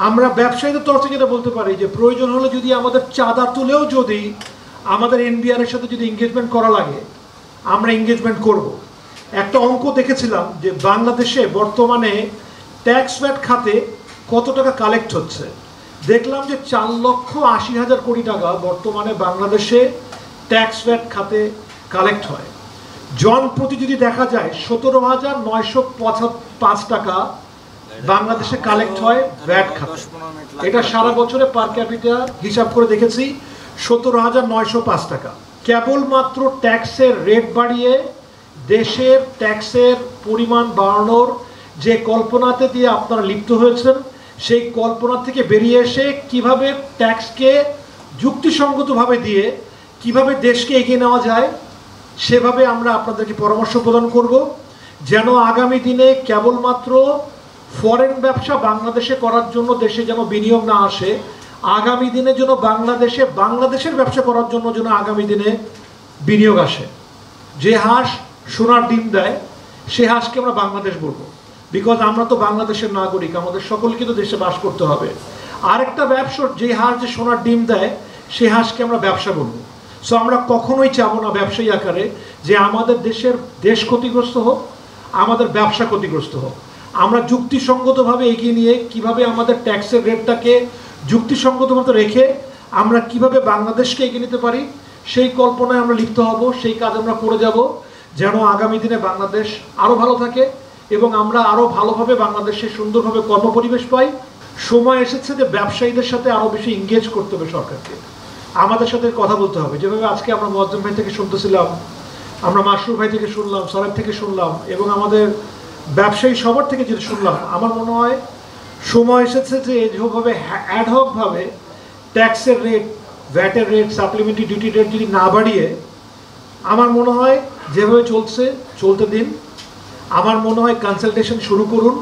আমরা ব্যবসায়ীদের তরফ থেকে যেটা বলতে পারি যে প্রয়োজন হলে যদি আমাদের চাঁদা তুলেও যদি আমাদের এনবিআর এর সাথে যদি এঙ্গেজমেন্ট করা লাগে আমরা এঙ্গেজমেন্ট করব। একটা অঙ্ক দেখেছিলাম যে বাংলাদেশে বর্তমানে ট্যাক্স ভ্যাট খাতে কত টাকা কালেক্ট হচ্ছে। দেখলাম যে 4,80,000 কোটি টাকা বর্তমানে বাংলাদেশে ট্যাক্স ভ্যাট খাতে কালেক্ট হয়। জন প্রতি যদি দেখা যায় 17,905 টাকা বাংলাদেশে কালেক্ট হয় ভ্যাট খাতে। এটা সারা বছরে পার ক্যাপিটা হিসাব করে দেখেছি 17,905 টাকা। কেবলমাত্র ট্যাক্সের রেট বাড়িয়ে দেশের ট্যাক্সের পরিমাণ বাড়ানোর যে কল্পনাতে দিয়ে আপনারা লিপ্ত হয়েছেন সেই কল্পনা থেকে বেরিয়ে এসে কিভাবে ট্যাক্সকে যুক্তিসঙ্গতভাবে দিয়ে কিভাবে দেশকে এগিয়ে নেওয়া যায় সেভাবে আমরা আপনাদেরকে পরামর্শ প্রদান করব, যেন আগামী দিনে কেবলমাত্র ফরেন ব্যবসা বাংলাদেশে করার জন্য দেশে যেন বিনিয়োগ না আসে, আগামী দিনে যেন বাংলাদেশের ব্যবসা করার জন্য যেন আগামী দিনে বিনিয়োগ আসে। যে হাঁস সোনার ডিম দেয় সে হাঁসকে আমরা বাংলাদেশ বলবো, বিকজ আমরা তো বাংলাদেশের নাগরিক, আমাদের সকলকে তো দেশে বাস করতে হবে। আরেকটা ব্যবসা যে হাঁস যে সোনার ডিম দেয় সে হাঁসকে আমরা ব্যবসা বলবো। সো আমরা কখনোই চাবো না ব্যবসায়ী আকারে যে আমাদের দেশ ক্ষতিগ্রস্ত হোক, আমাদের ব্যবসা ক্ষতিগ্রস্ত হোক। আমরা যুক্তিসঙ্গতভাবে এগিয়ে নিয়ে কিভাবে আমাদের ট্যাক্সের রেটটাকে যুক্তিসঙ্গতভাবে রেখে আমরা কিভাবে বাংলাদেশকে এগিয়ে নিতে পারি সেই কল্পনায় আমরা লিপ্ত হব, সেই কাজ আমরা করে যাব, যেন আগামী দিনে বাংলাদেশ আরও ভালো থাকে এবং আমরা আরও ভালোভাবে বাংলাদেশে সুন্দরভাবে কর্মপরিবেশ পাই। সময় এসেছে যে ব্যবসায়ীদের সাথে আরও বেশি এঙ্গেজ করতে হবে সরকারকে, আমাদের সাথে কথা বলতে হবে। যেভাবে আজকে আমরা মোয়াজ্জেম ভাই থেকে শুনতেছিলাম, আমরা মাসরুর ভাই থেকে শুনলাম, সারাব থেকে শুনলাম এবং আমাদের ব্যবসায়ী সবার থেকে যেটা শুনলাম, আমার মনে হয় সময় এসেছে যে যেভাবে অ্যাডহকভাবে ট্যাক্সের রেট, ভ্যাটের রেট, সাপ্লিমেন্টারি ডিউটি রেট যদি না বাড়িয়ে, আমার মনে হয় যেভাবে চলতে দিন। আমার মনে হয় কনসালটেশন শুরু করুন।